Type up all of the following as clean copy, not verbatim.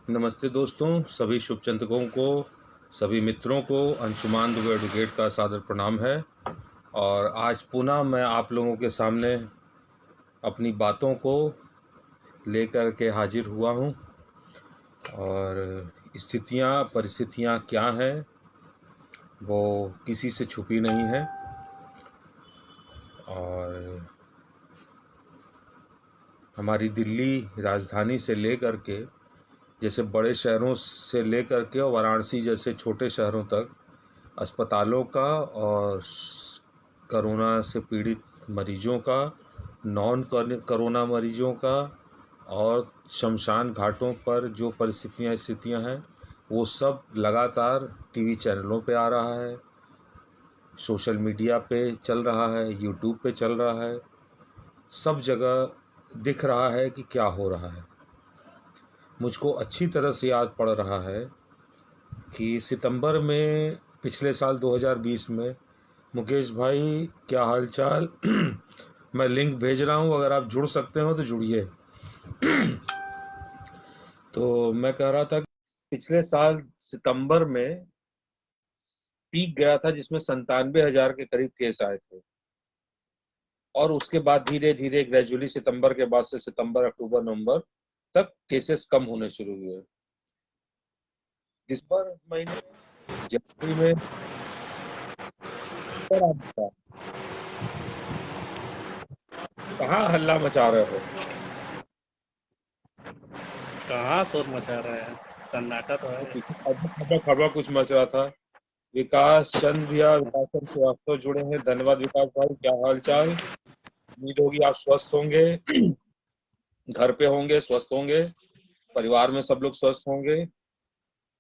नमस्ते दोस्तों, सभी शुभचिंतकों को, सभी मित्रों को अंशुमान दुबे एडवोकेट का सादर प्रणाम है। और आज पुनः मैं आप लोगों के सामने अपनी बातों को लेकर के हाजिर हुआ हूँ। और स्थितियाँ परिस्थितियाँ क्या हैं वो किसी से छुपी नहीं है। और हमारी दिल्ली राजधानी से लेकर के, जैसे बड़े शहरों से लेकर के और वाराणसी जैसे छोटे शहरों तक अस्पतालों का और कोरोना से पीड़ित मरीजों का, नॉन कोरोना मरीजों का, और शमशान घाटों पर जो परिस्थितियाँ स्थितियाँ हैं वो सब लगातार टीवी चैनलों पे आ रहा है, सोशल मीडिया पे चल रहा है, यूट्यूब पे चल रहा है, सब जगह दिख रहा है कि क्या हो रहा है। मुझको अच्छी तरह से याद पड़ रहा है कि सितंबर में पिछले साल 2020 में, मुकेश भाई क्या हालचाल मैं लिंक भेज रहा हूँ, अगर आप जुड़ सकते हो तो जुड़िए। तो मैं कह रहा था कि पिछले साल सितंबर में पीक गया था जिसमें 97,000 के करीब केस आए थे। और उसके बाद धीरे धीरे ग्रेजुअली सितंबर के बाद से सितंबर, अक्टूबर, नवंबर तक केसेस कम होने शुरू हुए। दिसंबर महीने, जनवरी में कहाँ हल्ला मचा रहे हो? कहाँ शोर मचा रहा है? सन्नाटा तो तो है। पीछे खबर खबर खबर कुछ मच रहा था। विकास चंद भैया, विकास चंद श्रीवास्तव जुड़े हैं, धन्यवाद विकास भाई, क्या हाल चाल? उम्मीद होगी आप स्वस्थ होंगे, घर पे होंगे, स्वस्थ होंगे, परिवार में सब लोग स्वस्थ होंगे।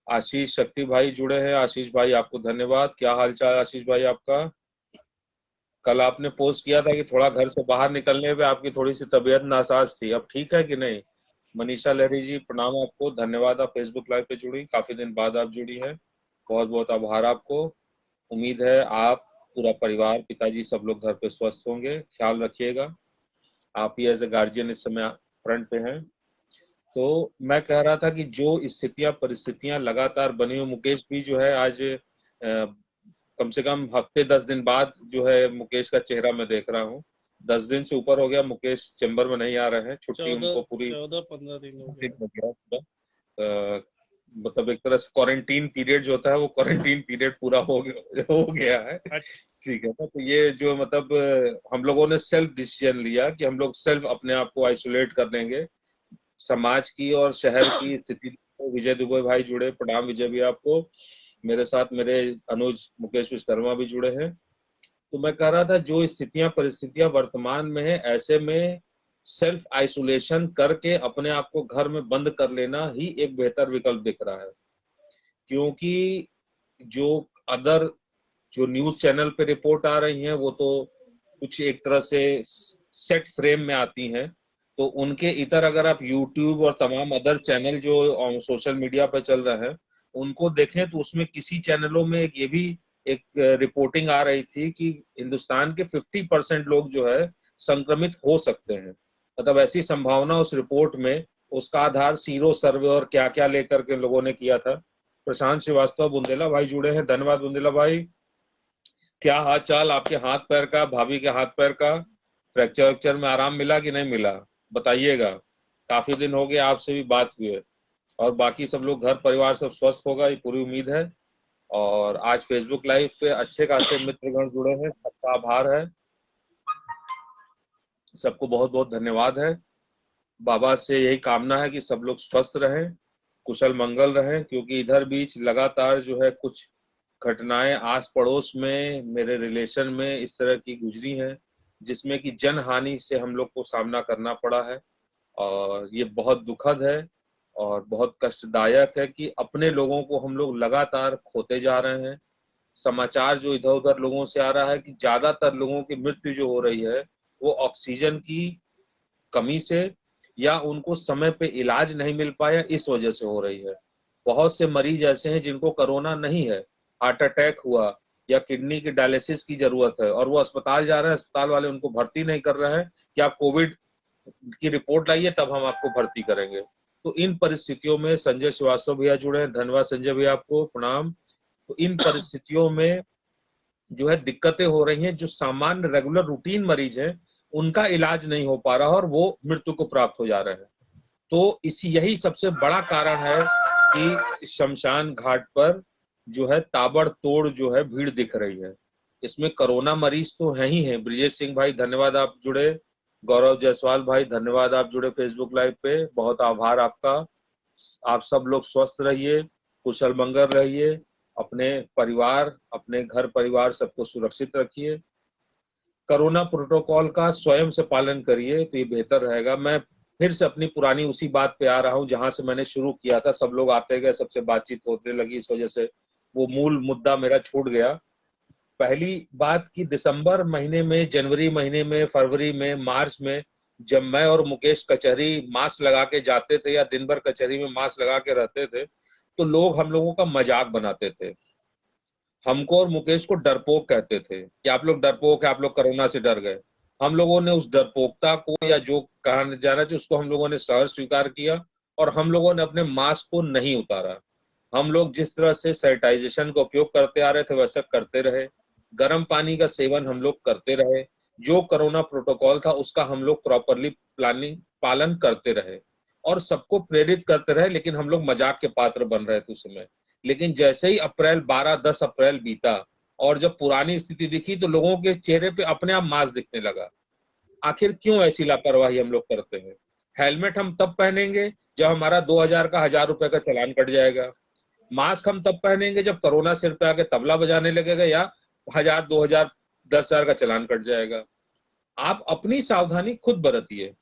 आशीष शक्ति भाई जुड़े हैं, आशीष भाई आपको धन्यवाद, क्या हाल चाल आशीष भाई आपका? कल आपने पोस्ट किया था कि थोड़ा घर से बाहर निकलने पे आपकी थोड़ी सी तबीयत नासाज थी, अब ठीक है कि नहीं? मनीषा लहरी जी प्रणाम आपको, धन्यवाद, आप फेसबुक लाइव पे जुड़ी, काफी दिन बाद आप जुड़ी हैं, बहुत बहुत आभार आपको। उम्मीद है आप, पूरा परिवार, पिताजी सब लोग घर पे स्वस्थ होंगे, ख्याल रखिएगा। आप ही एज ए गार्जियन इस समय फ्रंट पे हैं। तो मैं कह रहा था कि जो स्थितियां परिस्थितियां लगातार बनी हुई, मुकेश भी जो है आज कम से कम हफ्ते 10 दिन बाद जो है मुकेश का चेहरा मैं देख रहा हूँ। 10 दिन से ऊपर हो गया मुकेश चैम्बर में नहीं आ रहे हैं, छुट्टी चौदह उनको पूरी 14-15 दिन हो गया। हो गया पूरा। मतलब एक तरह से क्वारंटीन पीरियड जो होता है वो क्वारंटीन पीरियड पूरा हो गया है। अच्छा। ठीक है ना? तो ये जो मतलब हम लोगों ने सेल्फ डिसीजन लिया कि हम लोग सेल्फ अपने आप को आइसोलेट कर देंगे। समाज की और शहर की स्थिति। विजय दुबे भाई जुड़े, प्रणाम विजय भी आपको। मेरे साथ मेरे अनुज मुकेश विश्वकर्मा भी जुड़े हैं। तो मैं कह रहा था जो स्थितियां परिस्थितियां वर्तमान में है, ऐसे में सेल्फ आइसोलेशन करके अपने आप को घर में बंद कर लेना ही एक बेहतर विकल्प दिख रहा है। क्योंकि जो अदर जो न्यूज चैनल पे रिपोर्ट आ रही हैं वो तो कुछ एक तरह से सेट फ्रेम में आती हैं। तो उनके इतर अगर आप यूट्यूब और तमाम अदर चैनल जो सोशल मीडिया पर चल रहे हैं उनको देखें तो उसमें किसी चैनलों में ये भी एक रिपोर्टिंग आ रही थी कि हिंदुस्तान के 50% लोग जो है संक्रमित हो सकते हैं। मतलब ऐसी संभावना उस रिपोर्ट में, उसका आधार सीरो सर्वे और क्या क्या लेकर के लोगों ने किया था। प्रशांत श्रीवास्तव बुंदेला भाई जुड़े हैं, धन्यवाद बुंदेला भाई, क्या हाल चाल आपके हाथ पैर का, भाभी के हाथ पैर का? फ्रैक्चर वैक्चर में आराम मिला कि नहीं मिला, बताइएगा। काफी दिन हो गए आपसे भी बात हुए। और बाकी सब लोग, घर परिवार सब स्वस्थ होगा ये पूरी उम्मीद है। और आज फेसबुक लाइव पे अच्छे खासे मित्रगण जुड़े हैं, सबका आभार है, सबको बहुत बहुत धन्यवाद है। बाबा से यही कामना है कि सब लोग स्वस्थ रहें, कुशल मंगल रहें, क्योंकि इधर बीच लगातार जो है कुछ घटनाएं आस पड़ोस में, मेरे रिलेशन में इस तरह की गुजरी हैं जिसमें कि जन हानि से हम लोग को सामना करना पड़ा है। और ये बहुत दुखद है और बहुत कष्टदायक है कि अपने लोगों को हम लोग लगातार खोते जा रहे हैं। समाचार जो इधर उधर लोगों से आ रहा है कि ज्यादातर लोगों की मृत्यु जो हो रही है वो ऑक्सीजन की कमी से या उनको समय पे इलाज नहीं मिल पाया इस वजह से हो रही है। बहुत से मरीज ऐसे हैं जिनको कोरोना नहीं है, हार्ट अटैक हुआ या किडनी की डायलिसिस की जरूरत है और वो अस्पताल जा रहे हैं, अस्पताल वाले उनको भर्ती नहीं कर रहे हैं कि आप कोविड की रिपोर्ट लाइए तब हम आपको भर्ती करेंगे। तो इन परिस्थितियों में संजय श्रीवास्तव भैया जुड़े हैं, धन्यवाद संजय भैया, आपको प्रणाम। तो इन परिस्थितियों में जो है दिक्कतें हो रही हैं, जो सामान्य रेगुलर रूटीन मरीज हैं उनका इलाज नहीं हो पा रहा और वो मृत्यु को प्राप्त हो जा रहे हैं। तो यही सबसे बड़ा कारण है कि शमशान घाट पर जो है ताबड़तोड़ जो है भीड़ दिख रही है। इसमें कोरोना मरीज तो है ही है। ब्रिजेश सिंह भाई धन्यवाद आप जुड़े, गौरव जायसवाल भाई धन्यवाद आप जुड़े फेसबुक लाइव पे, बहुत आभार आपका। आप सब लोग स्वस्थ रहिए, कुशल मंगल रहिए, अपने परिवार, अपने घर परिवार सबको सुरक्षित रखिए, कोरोना प्रोटोकॉल का स्वयं से पालन करिए तो ये बेहतर रहेगा। मैं फिर से अपनी पुरानी उसी बात पे आ रहा हूँ जहां से मैंने शुरू किया था। सब लोग आते गए, सबसे बातचीत होने लगी, इस वजह से वो मूल मुद्दा मेरा छूट गया। पहली बात कि दिसंबर महीने में, जनवरी महीने में, फरवरी में, मार्च में जब मैं और मुकेश कचहरी मास्क लगा के जाते थे या दिन भर कचहरी में मास्क लगा के रहते थे तो लोग हम लोगों का मजाक बनाते थे। हमको और मुकेश को डरपोक कहते थे कि आप लोग डरपोक है, आप लोग कोरोना से डर गए। हम लोगों ने उस डरपोकता को या जो कहा जाना चाहिए उसको हम लोगों ने सहज स्वीकार किया और हम लोगों ने अपने मास्क को नहीं उतारा। हम लोग जिस तरह से सैनिटाइजेशन का उपयोग करते आ रहे थे वैसा करते रहे, गर्म पानी का सेवन हम लोग करते रहे, जो कोरोना प्रोटोकॉल था उसका हम लोग प्रॉपरली प्लानिंग पालन करते रहे और सबको प्रेरित करते रहे। लेकिन हम लोग मजाक के पात्र बन रहे थे उस समय। लेकिन जैसे ही अप्रैल 10 अप्रैल बीता और जब पुरानी स्थिति दिखी तो लोगों के चेहरे पे अपने आप मास्क दिखने लगा। आखिर क्यों ऐसी लापरवाही हम लोग करते हैं? हेलमेट हम तब पहनेंगे जब हमारा 2000 का 1000 रुपए का चालान कट जाएगा। मास्क हम तब पहनेंगे जब कोरोना सिर पे आके तबला बजाने लगेगा या 1000, 2000, 10,000 का चालान कट जाएगा। आप अपनी सावधानी खुद बरतिए।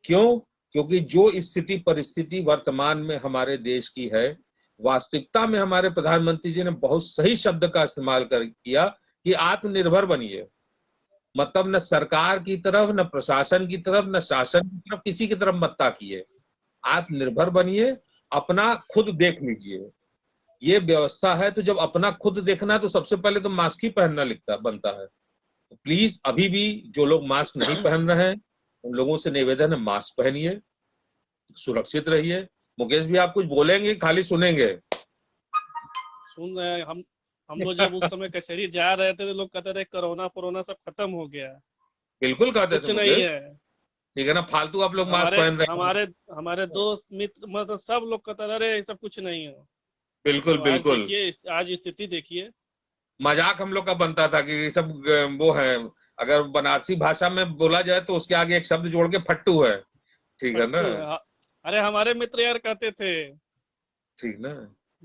क्यों? क्योंकि जो स्थिति परिस्थिति वर्तमान में हमारे देश की है, वास्तविकता में हमारे प्रधानमंत्री जी ने बहुत सही शब्द का इस्तेमाल किया कि आत्मनिर्भर बनिए। मतलब न सरकार की तरफ, न प्रशासन की तरफ, न शासन की तरफ, किसी की तरफ मत ताकिए। आत्मनिर्भर बनिए, अपना खुद देख लीजिए। ये व्यवस्था है तो जब अपना खुद देखना है तो सबसे पहले तो मास्क ही पहनना लिखता बनता है। तो प्लीज अभी भी जो लोग मास्क नहीं पहन रहे हैं उन लोगों से निवेदन है मास्क पहनिए, सुरक्षित रहिए। मुकेश भी आप कुछ बोलेंगे खाली सुनेंगे? सुन रहे हैं हम लोग जब उस समय कचहरी जा रहे थे तो लोग कहते थे कोरोना सब खत्म हो गया। बिल्कुल कहते कुछ थे नहीं मुकेश, है। ठीक है ना, फालतू आप लोग मास्क हमारे पहन रहे हैं। हमारे हमारे दोस्त मित्र मतलब सब लोग कहते थे अरे सब कुछ नहीं है। बिल्कुल अब आज बिल्कुल, देखिए, आज स्थिति देखिए। मजाक हम लोग का बनता था कि सब वो है, अगर बनारसी भाषा में बोला जाए तो उसके आगे एक शब्द जोड़ के फट्टू है, ठीक है ना? फट्टू है अरे हमारे मित्र यार कहते थे ठीक ना?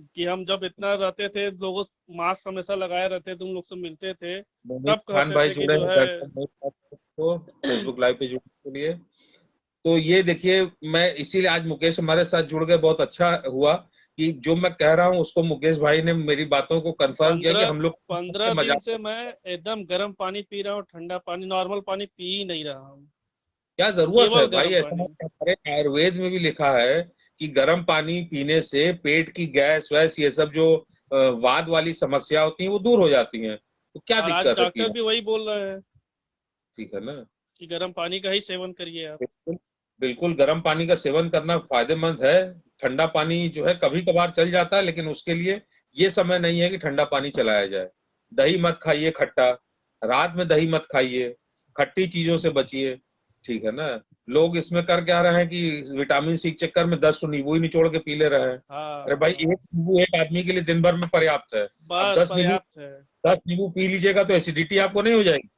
कि हम जब इतना रहते थे लोगों मास्क हमेशा लगाए रहते थे, तुम लोग से मिलते थे मोहित तब खान कहते भाई थे कि जुड़े जो हैं, है। धन्यवाद को फेसबुक लाइव पे जुड़ने के लिए। तो ये देखिए, मैं इसीलिए आज मुकेश हमारे साथ जुड़ गए, बहुत अच्छा हुआ कि जो मैं कह रहा हूँ उसको मुकेश भाई ने मेरी बातों को कंफर्म किया कि पंद्रह हम लोग 15 दिन मजाक। से मैं एकदम गर्म पानी पी रहा हूँ, ठंडा पानी नॉर्मल पानी पी ही नहीं रहा हूँ। क्या जरूरत है केवल भाई? गर्म ऐसा पानी। हमारे आयुर्वेद में भी लिखा है कि गर्म पानी पीने से पेट की गैस वैस ये सब जो वाद वाली समस्या होती है वो दूर हो जाती हैं। तो क्या और आज दिक्कत है डॉक्टर पीने? भी वही बोल रहे हैं ठीक है ना? कि गर्म पानी का ही सेवन करिए आप। बिल्कुल बिल्कुल, गर्म पानी का सेवन करना फायदेमंद है। ठंडा पानी जो है कभी कभार चल जाता है, लेकिन उसके लिए ये समय नहीं है कि ठंडा पानी चलाया जाए। दही मत खाइए खट्टा, रात में दही मत खाइए, खट्टी चीजों से बचिए, ठीक है ना? लोग इसमें कर क्या रहे हैं कि विटामिन सी के चक्कर में 10 तो नींबू ही निचोड़ के पी ले रहे हैं। अरे हाँ भाई, एक हाँ, नींबू एक आदमी के लिए दिन भर में पर्याप्त है। अब बस पर्याप्त है। 10 नींबू पी लीजिएगा तो एसिडिटी आपको नहीं हो जाएगी?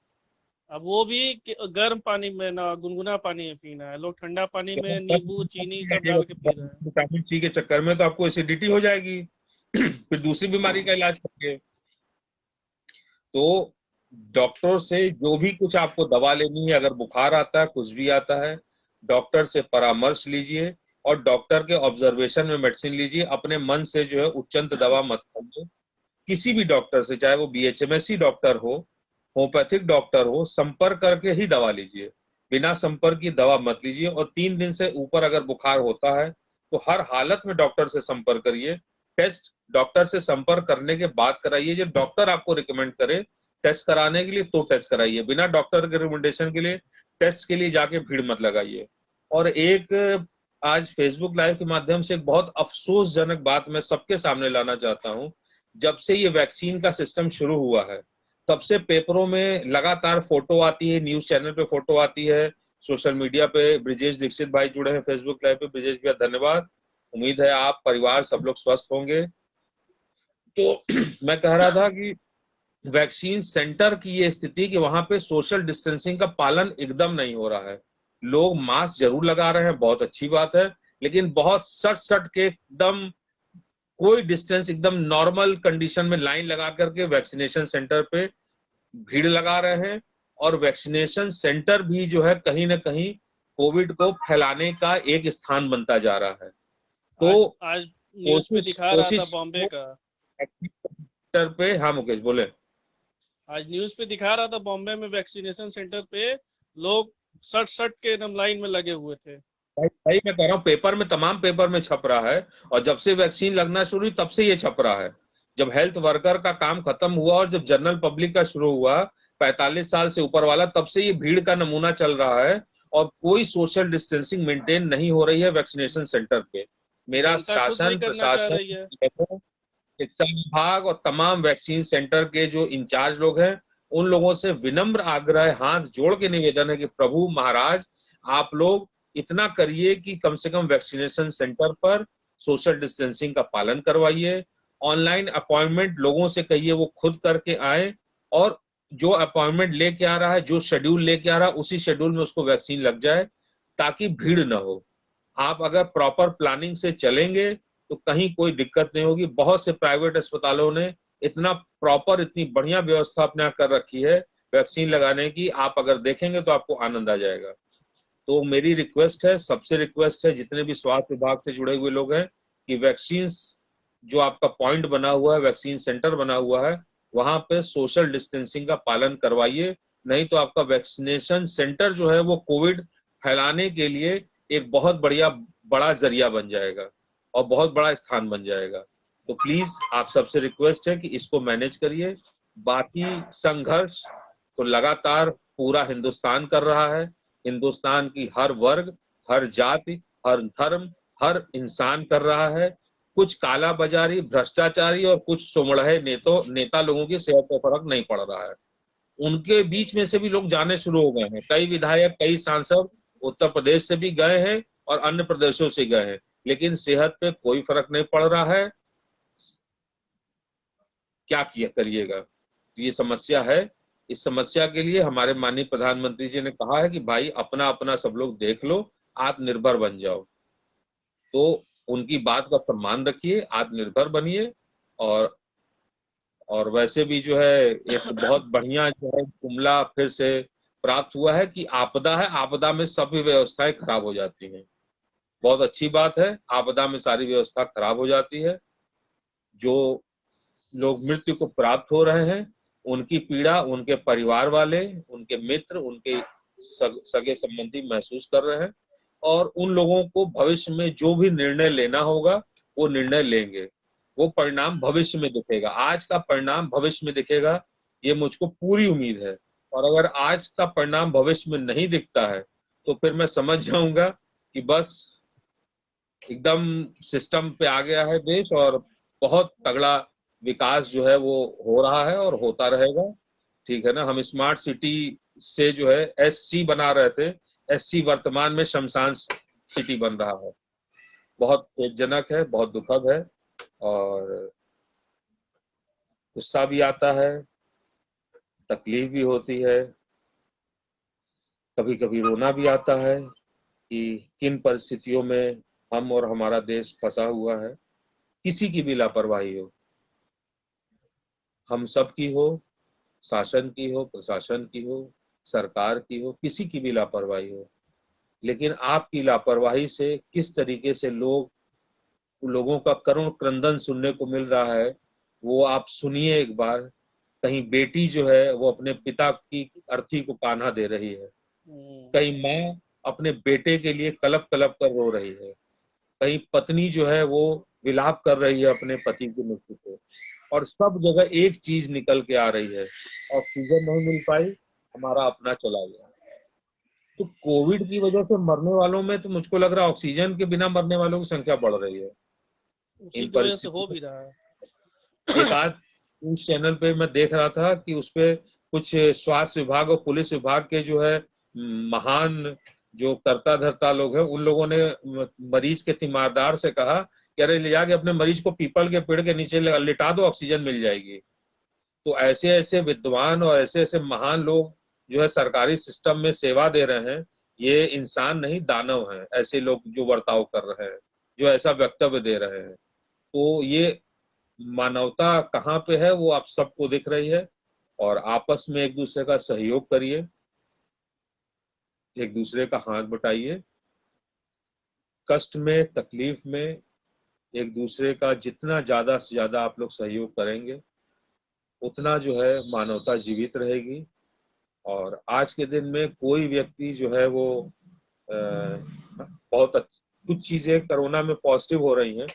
अब वो भी गर्म पानी में ना, गुनगुना पानी में पीना है। लोग ठंडा पानी में नींबू चीनी सब डाल के पी रहे हैं। विटामिन सी के चक्कर में तो आपको एसिडिटी हो जाएगी। फिर दूसरी बीमारी का इलाज करिए। तो डॉक्टर से जो भी कुछ आपको दवा लेनी है, अगर बुखार आता है, कुछ भी आता है, डॉक्टर से परामर्श लीजिए और डॉक्टर के ऑब्जर्वेशन में मेडिसिन लीजिए। अपने मन से जो है उच्चंत दवा मत खाइए। किसी भी डॉक्टर से, चाहे वो बीएचएमएससी डॉक्टर हो, होम्योपैथिक डॉक्टर हो, संपर्क करके ही दवा लीजिए। बिना संपर्क की दवा मत लीजिए। और 3 दिन से ऊपर अगर बुखार होता है तो हर हालत में डॉक्टर से संपर्क करिए। टेस्ट डॉक्टर से संपर्क करने के बाद कराइए। जो डॉक्टर आपको रिकमेंड करे टेस्ट कराने के लिए तो टेस्ट कराइए। बिना डॉक्टर के रिकमेंडेशन के लिए टेस्ट के लिए जाके भीड़ मत लगाइए। और एक आज फेसबुक लाइव के माध्यम से एक बहुत अफसोसजनक बात मैं सबके सामने लाना चाहता हूं। जब से ये वैक्सीन का सिस्टम शुरू हुआ है, तब से पेपरों में लगातार फोटो आती है, न्यूज चैनल पे फोटो आती है, सोशल मीडिया पे ब्रिजेश दीक्षित भाई जुड़े हैं फेसबुक लाइव पे। ब्रिजेश भैया धन्यवाद। उम्मीद है आप परिवार सब लोग स्वस्थ होंगे। तो मैं कह रहा था कि वैक्सीन सेंटर की ये स्थिति कि वहां पे सोशल डिस्टेंसिंग का पालन एकदम नहीं हो रहा है। लोग मास्क जरूर लगा रहे हैं, बहुत अच्छी बात है, लेकिन बहुत सट सट के एकदम कोई डिस्टेंस, एकदम नॉर्मल कंडीशन में लाइन लगा करके वैक्सीनेशन सेंटर पे भीड़ लगा रहे हैं। और वैक्सीनेशन सेंटर भी जो है कहीं ना कहीं कोविड को फैलाने का एक स्थान बनता जा रहा है। आज तो आज न्यूज पे कोशिश दिखा रहा था कोशिश बॉम्बे का। सेंटर पे, हाँ मुकेश बोले। आज न्यूज पे दिखा रहा था बॉम्बे में वैक्सीनेशन सेंटर पे लोग सट सट के एकदम लाइन में लगे हुए थे। भाई मैं कह रहा हूँ, पेपर में, तमाम पेपर में छप रहा है। और जब से वैक्सीन लगना शुरू हुई तब से ये छप रहा है। जब हेल्थ वर्कर का काम खत्म हुआ और जब जनरल पब्लिक का शुरू हुआ, 45 साल से ऊपर वाला, तब से ये भीड़ का नमूना चल रहा है। और कोई सोशल डिस्टेंसिंग मेंटेन नहीं हो रही है वैक्सीनेशन सेंटर पे। मेरा जनता खुद नहीं शासन करना चाह प्रशासन, रही है। शिक्षा विभाग और तमाम वैक्सीन सेंटर के जो इंचार्ज लोग हैं, उन लोगों से विनम्र आग्रह, हाथ जोड़ के निवेदन है कि प्रभु महाराज, आप लोग इतना करिए कि कम से कम वैक्सीनेशन सेंटर पर सोशल डिस्टेंसिंग का पालन करवाइए। ऑनलाइन अपॉइंटमेंट लोगों से कहिए वो खुद करके आए, और जो अपॉइंटमेंट लेके आ रहा है, जो शेड्यूल लेके आ रहा है, उसी शेड्यूल में उसको वैक्सीन लग जाए, ताकि भीड़ ना हो। आप अगर प्रॉपर प्लानिंग से चलेंगे तो कहीं कोई दिक्कत नहीं होगी। बहुत से प्राइवेट अस्पतालों ने इतना प्रॉपर, इतनी बढ़िया व्यवस्था अपने यहाँ कर रखी है वैक्सीन लगाने की, आप अगर देखेंगे तो आपको आनंद आ जाएगा। तो मेरी रिक्वेस्ट है, सबसे रिक्वेस्ट है, जितने भी स्वास्थ्य विभाग से जुड़े हुए लोग हैं, कि वैक्सीन जो आपका पॉइंट बना हुआ है, वैक्सीन सेंटर बना हुआ है, वहां पे सोशल डिस्टेंसिंग का पालन करवाइए। नहीं तो आपका वैक्सीनेशन सेंटर जो है वो कोविड फैलाने के लिए एक बहुत बढ़िया बड़ा जरिया बन जाएगा और बहुत बड़ा स्थान बन जाएगा। तो प्लीज आप सबसे रिक्वेस्ट है कि इसको मैनेज करिए। बाकी संघर्ष तो लगातार पूरा हिंदुस्तान कर रहा है। हिंदुस्तान की हर वर्ग, हर जाति, हर धर्म, हर इंसान कर रहा है। कुछ काला बाजारी, भ्रष्टाचारी और कुछ सोमड़हे नेता लोगों की सेहत पर फर्क नहीं पड़ रहा है। उनके बीच में से भी लोग जाने शुरू हो गए हैं। कई विधायक, कई सांसद उत्तर प्रदेश से भी गए हैं और अन्य प्रदेशों से गए हैं, लेकिन सेहत पे कोई फर्क नहीं पड़ रहा है। क्या किया करिएगा, ये समस्या है। इस समस्या के लिए हमारे माननीय प्रधानमंत्री जी ने कहा है कि भाई अपना अपना सब लोग देख लो, आत्मनिर्भर बन जाओ। तो उनकी बात का सम्मान रखिए, आत्मनिर्भर बनिए। और और वैसे भी जो है एक बहुत बढ़िया जो है जुमला फिर से प्राप्त हुआ है कि आपदा है, आपदा में सभी व्यवस्थाएं खराब हो जाती हैं। बहुत अच्छी बात है, आपदा में सारी व्यवस्था खराब हो जाती है। जो लोग मृत्यु को प्राप्त हो रहे हैं, उनकी पीड़ा उनके परिवार वाले, उनके मित्र, उनके सगे संबंधी महसूस कर रहे हैं। और उन लोगों को भविष्य में जो भी निर्णय लेना होगा वो निर्णय लेंगे। वो परिणाम भविष्य में दिखेगा, आज का परिणाम भविष्य में दिखेगा, ये मुझको पूरी उम्मीद है। और अगर आज का परिणाम भविष्य में नहीं दिखता है तो फिर मैं समझ जाऊंगा कि बस एकदम सिस्टम पे आ गया है देश, और बहुत तगड़ा विकास जो है वो हो रहा है और होता रहेगा। ठीक है ना। हम स्मार्ट सिटी से जो है SC बना रहे थे, SC वर्तमान में शमशान सिटी बन रहा है। बहुत खेदजनक है, बहुत दुखद है। और गुस्सा भी आता है, तकलीफ भी होती है, कभी कभी रोना भी आता है कि किन परिस्थितियों में हम और हमारा देश फंसा हुआ है। किसी की भी लापरवाही हो, हम सब की हो, शासन की हो, प्रशासन की हो, सरकार की हो, किसी की भी लापरवाही हो, लेकिन आपकी लापरवाही से किस तरीके से लोगों का करुण क्रंदन सुनने को मिल रहा है, वो आप सुनिए एक बार। कहीं बेटी जो है वो अपने पिता की अर्थी को कान्हा दे रही है, कहीं माँ अपने बेटे के लिए कलप कलप कर रो रही है, कहीं पत्नी जो है वो विलाप कर रही है अपने पति की मृत्यु पे। और सब जगह एक चीज निकल के आ रही है, ऑक्सीजन नहीं मिल पाई, हमारा अपना चला गया। तो कोविड की वजह से मरने वालों में तो मुझको लग रहा है ऑक्सीजन के बिना मरने वालों की संख्या बढ़ रही है उसी इन की वजह से हो परिस्थितियों। भी रहा है। एक आज न्यूज चैनल पे मैं देख रहा था कि उसपे कुछ स्वास्थ्य विभाग और पुलिस विभाग के जो है महान जो करता धरता लोग हैं, उन लोगों ने मरीज के तीमारदार से कहा कि अरे ले जाके अपने मरीज को पीपल के पेड़ के नीचे लिटा दो, ऑक्सीजन मिल जाएगी। तो ऐसे ऐसे विद्वान और ऐसे ऐसे महान लोग जो है सरकारी सिस्टम में सेवा दे रहे हैं, ये इंसान नहीं दानव हैं, ऐसे लोग जो बर्ताव कर रहे हैं, जो ऐसा वक्तव्य दे रहे हैं। तो ये मानवता कहाँ पे है वो आप सबको दिख रही है। और आपस में एक दूसरे का सहयोग करिए, एक दूसरे का हाथ बटाइए, कष्ट में तकलीफ में एक दूसरे का जितना ज्यादा से ज्यादा आप लोग सहयोग करेंगे, उतना जो है मानवता जीवित रहेगी। और आज के दिन में कोई व्यक्ति जो है वो बहुत कुछ चीजें कोरोना में पॉजिटिव हो रही हैं,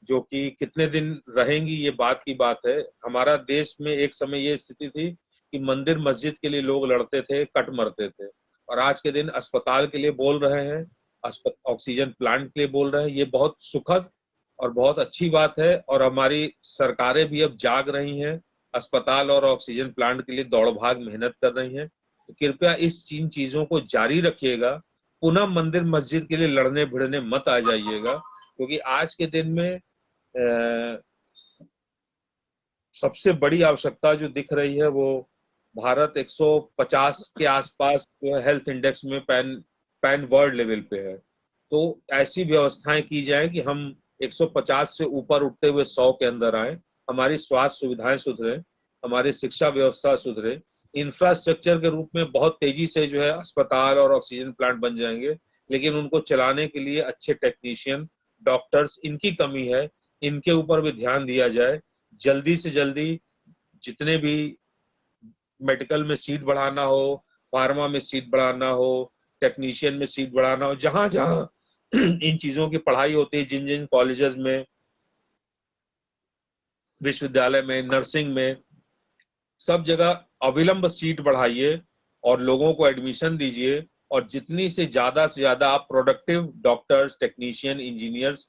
जो कि कितने दिन रहेंगी ये बात की बात है। हमारा देश में एक समय ये स्थिति थी कि मंदिर मस्जिद के लिए लोग लड़ते थे, कट मरते थे, और आज के दिन अस्पताल के लिए बोल रहे हैं, ऑक्सीजन प्लांट के लिए बोल रहे हैं। ये बहुत सुखद और बहुत अच्छी बात है, और हमारी सरकारें भी अब जाग रही हैं, अस्पताल और ऑक्सीजन प्लांट के लिए दौड़ भाग मेहनत कर रही हैं। तो कृपया इस इन चीजों को जारी रखिएगा, पुनः मंदिर मस्जिद के लिए लड़ने भिड़ने मत आ जाइएगा, क्योंकि आज के दिन में सबसे बड़ी आवश्यकता जो दिख रही है वो भारत 150 के आसपास जो है हेल्थ इंडेक्स में पैन वर्ल्ड लेवल पे है। तो ऐसी व्यवस्थाएं की जाए कि हम 150 से ऊपर उठते हुए 100 के अंदर आए, हमारी स्वास्थ्य सुविधाएं सुधरे, हमारी शिक्षा व्यवस्था सुधरे, इंफ्रास्ट्रक्चर के रूप में बहुत तेजी से जो है अस्पताल और ऑक्सीजन प्लांट बन जाएंगे, लेकिन उनको चलाने के लिए अच्छे टेक्नीशियन, डॉक्टर्स, इनकी कमी है, इनके ऊपर भी ध्यान दिया जाए। जल्दी से जल्दी जितने भी मेडिकल में सीट बढ़ाना हो, फार्मा में सीट बढ़ाना हो, टेक्नीशियन में सीट बढ़ाना हो, जहां जहां इन चीजों की पढ़ाई होती है, जिन जिन कॉलेजेस में, विश्वविद्यालय में, नर्सिंग में, सब जगह अविलंब सीट बढ़ाइए और लोगों को एडमिशन दीजिए। और जितनी से ज्यादा आप प्रोडक्टिव डॉक्टर्स, टेक्नीशियन, इंजीनियर्स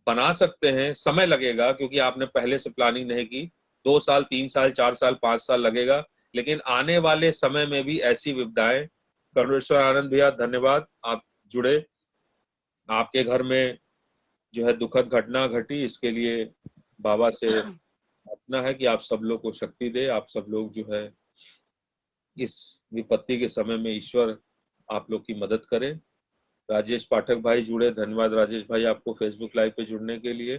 बना सकते हैं। समय लगेगा क्योंकि आपने पहले से प्लानिंग नहीं की, 2 साल, 3 साल, 4 साल, 5 साल लगेगा, लेकिन आने वाले समय में भी ऐसी विविधाएं। करुणेश्वर आनंद भैया धन्यवाद, आप जुड़े, आपके घर में जो है दुखद घटना घटी, इसके लिए बाबा से प्रार्थना है कि आप सब लोग को शक्ति दे, आप सब लोग जो है इस विपत्ति के समय में ईश्वर आप लोग की मदद करे। राजेश पाठक भाई जुड़े, धन्यवाद राजेश भाई आपको फेसबुक लाइव पे जुड़ने के लिए।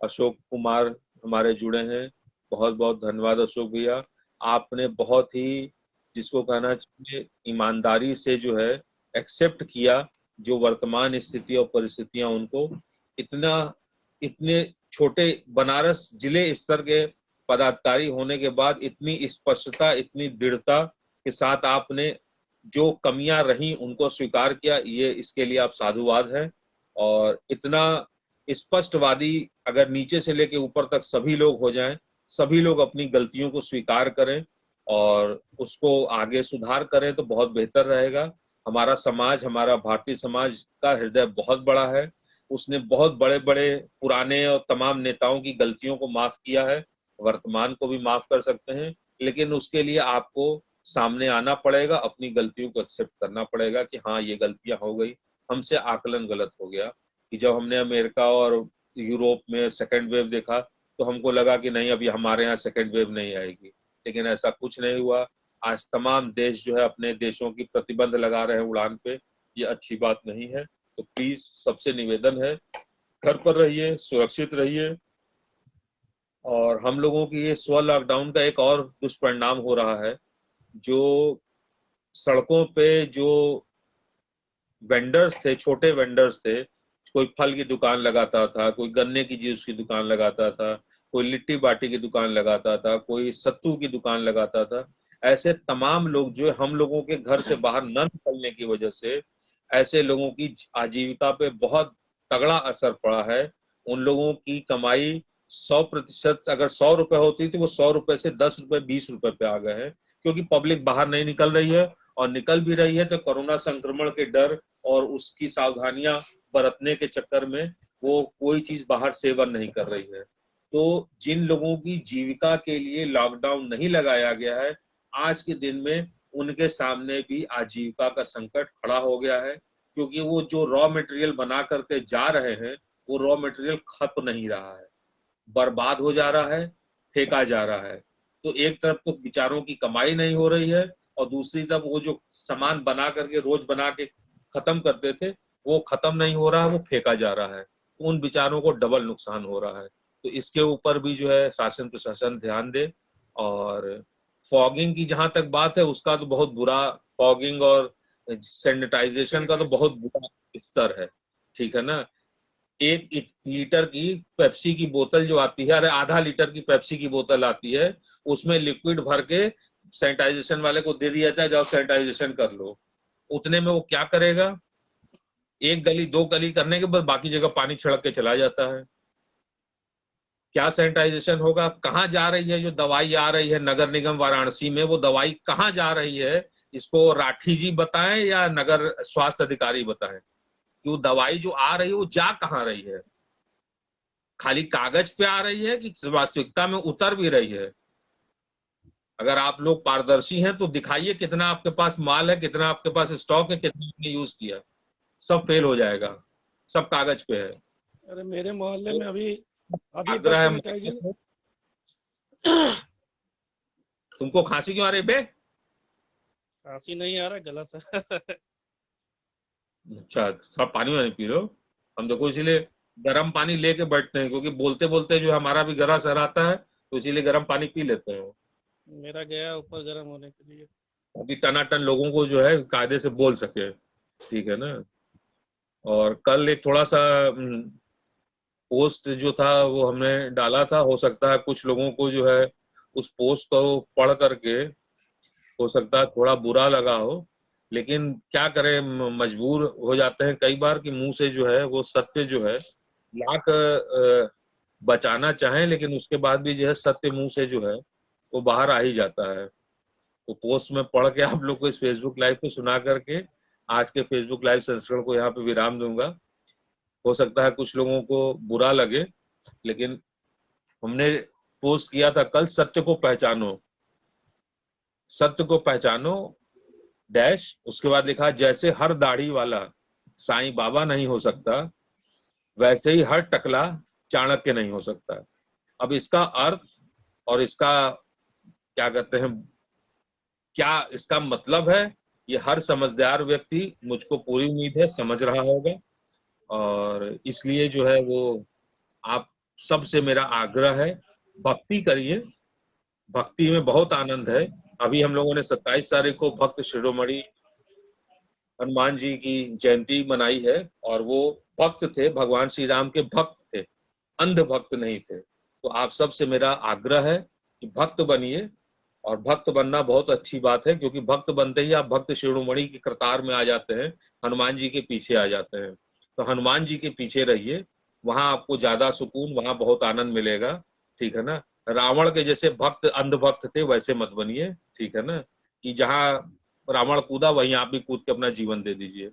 अशोक कुमार हमारे जुड़े हैं, बहुत बहुत धन्यवाद अशोक भैया। आपने बहुत ही, जिसको कहना चाहिए, ईमानदारी से जो है एक्सेप्ट किया जो वर्तमान स्थिति और परिस्थितियां उनको, इतना इतने छोटे बनारस जिले स्तर के पदाधिकारी होने के बाद इतनी स्पष्टता, इतनी दृढ़ता के साथ आपने जो कमियां रही उनको स्वीकार किया, ये इसके लिए आप साधुवाद हैं। और इतना स्पष्टवादी अगर नीचे से लेके ऊपर तक सभी लोग हो जाएं, सभी लोग अपनी गलतियों को स्वीकार करें और उसको आगे सुधार करें तो बहुत बेहतर रहेगा। हमारा समाज, हमारा भारतीय समाज का हृदय बहुत बड़ा है, उसने बहुत बड़े बड़े पुराने और तमाम नेताओं की गलतियों को माफ किया है, वर्तमान को भी माफ कर सकते हैं, लेकिन उसके लिए आपको सामने आना पड़ेगा, अपनी गलतियों को एक्सेप्ट करना पड़ेगा कि हाँ ये गलतियां हो गई, हमसे आकलन गलत हो गया। कि जब हमने अमेरिका और यूरोप में सेकेंड वेव देखा तो हमको लगा कि नहीं अभी हमारे यहाँ सेकेंड वेव नहीं आएगी, लेकिन ऐसा कुछ नहीं हुआ। आज तमाम देश जो है अपने देशों की प्रतिबंध लगा रहे हैं उड़ान पे, ये अच्छी बात नहीं है। तो प्लीज सबसे निवेदन है, घर पर रहिए, सुरक्षित रहिए। और हम लोगों की ये स्व लॉकडाउन का एक और दुष्परिणाम हो रहा है, जो सड़कों पे जो वेंडर्स थे, छोटे वेंडर्स थे, कोई फल की दुकान लगाता था, कोई गन्ने की जूस की दुकान लगाता था, कोई लिट्टी बाटी की दुकान लगाता था, कोई सत्तू की दुकान लगाता था, ऐसे तमाम लोग जो हम लोगों के घर से बाहर न निकलने की वजह से ऐसे लोगों की आजीविका पे बहुत तगड़ा असर पड़ा है। उन लोगों की कमाई 100%, अगर 100 रुपए होती थी, वो 100 रुपए से 10 रुपए, 20 रुपए पे आ गए हैं, क्योंकि पब्लिक बाहर नहीं निकल रही है और निकल भी रही है तो कोरोना संक्रमण के डर और उसकी सावधानियां बरतने के चक्कर में वो कोई चीज बाहर सेवन नहीं कर रही है। तो जिन लोगों की जीविका के लिए लॉकडाउन नहीं लगाया गया है, आज के दिन में उनके सामने भी आजीविका का संकट खड़ा हो गया है, क्योंकि वो जो रॉ मटेरियल बना करके जा रहे हैं वो रॉ मटेरियल खप नहीं रहा है, बर्बाद हो जा रहा है, फेंका जा रहा है। तो एक तरफ तो बेचारों की कमाई नहीं हो रही है और दूसरी तरफ वो जो सामान बना करके रोज बना के खत्म करते थे वो खत्म नहीं हो रहा है, वो फेंका जा रहा है। तो उन बेचारों को डबल नुकसान हो रहा है। तो इसके ऊपर भी जो है शासन प्रशासन ध्यान दे। और फॉगिंग की जहां तक बात है उसका तो बहुत बुरा, फॉगिंग और सैनिटाइजेशन का तो बहुत बुरा स्तर है, ठीक है ना। एक लीटर की पेप्सी की बोतल जो आती है, अरे आधा लीटर की पेप्सी की बोतल आती है, उसमें लिक्विड भर के सैनिटाइजेशन वाले को दे दिया जाए, जाओ सैनिटाइजेशन कर लो। उतने में वो क्या करेगा, एक गली दो गली करने के बाद बाकी जगह पानी छिड़क के चला जाता है। क्या सैनिटाइजेशन होगा, कहाँ जा रही है जो दवाई आ रही है नगर निगम वाराणसी में, वो दवाई कहाँ जा रही है, इसको राठी जी बताएं या नगर स्वास्थ्य अधिकारी बताएं कि वो दवाई जो आ रही है वो जा कहाँ रही है। खाली कागज पे आ रही है कि वास्तविकता में उतर भी रही है। अगर आप लोग पारदर्शी हैं तो दिखाइए कितना आपके पास माल है, कितना आपके पास स्टॉक है, कितना आपने यूज किया। सब फेल हो जाएगा, सब कागज पे है। अरे मेरे मोहल्ले तो में अभी अभी तक आग्रह है सैनिटाइजर तुमको खांसी क्यों आ रही बे? खांसी नहीं आ रहा, गला सा अच्छा, थोड़ा पानी वानी पी लो। हम देखो इसीलिए गर्म पानी लेके बैठते हैं, क्योंकि बोलते बोलते जो हमारा भी गला सहराता है, तो इसीलिए गर्म पानी पी लेते हैं। मेरा गया ऊपर गर्म होने के लिए। अभी टनाटन लोगों को जो है कायदे से बोल सके, ठीक है ना। और कल एक थोड़ा सा पोस्ट जो था वो हमने डाला था, हो सकता है कुछ लोगों को जो है उस पोस्ट को पढ़ करके हो सकता है थोड़ा बुरा लगा हो, लेकिन क्या करें, मजबूर हो जाते हैं कई बार कि मुंह से जो है वो सत्य जो है लाख बचाना चाहें, लेकिन उसके बाद भी जो है सत्य मुंह से जो है वो बाहर आ ही जाता है। तो पोस्ट में पढ़ के आप लोग को इस फेसबुक लाइव को सुना करके आज के फेसबुक लाइव संस्करण को यहाँ पे विराम दूंगा। हो सकता है कुछ लोगों को बुरा लगे, लेकिन हमने पोस्ट किया था कल, सत्य को पहचानो, सत्य को पहचानो डैश, उसके बाद लिखा जैसे हर दाढ़ी वाला साईं बाबा नहीं हो सकता, वैसे ही हर टकला चाणक्य नहीं हो सकता। अब इसका अर्थ और इसका क्या कहते हैं, क्या इसका मतलब है, ये हर समझदार व्यक्ति, मुझको पूरी उम्मीद है, समझ रहा होगा। और इसलिए जो है वो आप सबसे मेरा आग्रह है, भक्ति करिए, भक्ति में बहुत आनंद है। अभी हम लोगों ने 27 तारीख को भक्त शिरोमणि हनुमान जी की जयंती मनाई है, और वो भक्त थे, भगवान श्री राम के भक्त थे, अंध भक्त नहीं थे। तो आप सबसे मेरा आग्रह है कि भक्त बनिए, और भक्त बनना बहुत अच्छी बात है, क्योंकि भक्त बनते ही आप भक्त शिरोमणि की कतार में आ जाते हैं, हनुमान जी के पीछे आ जाते हैं। तो हनुमान जी के पीछे रहिए, वहां आपको ज्यादा सुकून, वहां बहुत आनंद मिलेगा, ठीक है ना। रावण के जैसे भक्त अंध भक्त थे वैसे मत बनिए, ठीक है ना, कि जहां रावण कूदा वहीं आप भी कूद के अपना जीवन दे दीजिए।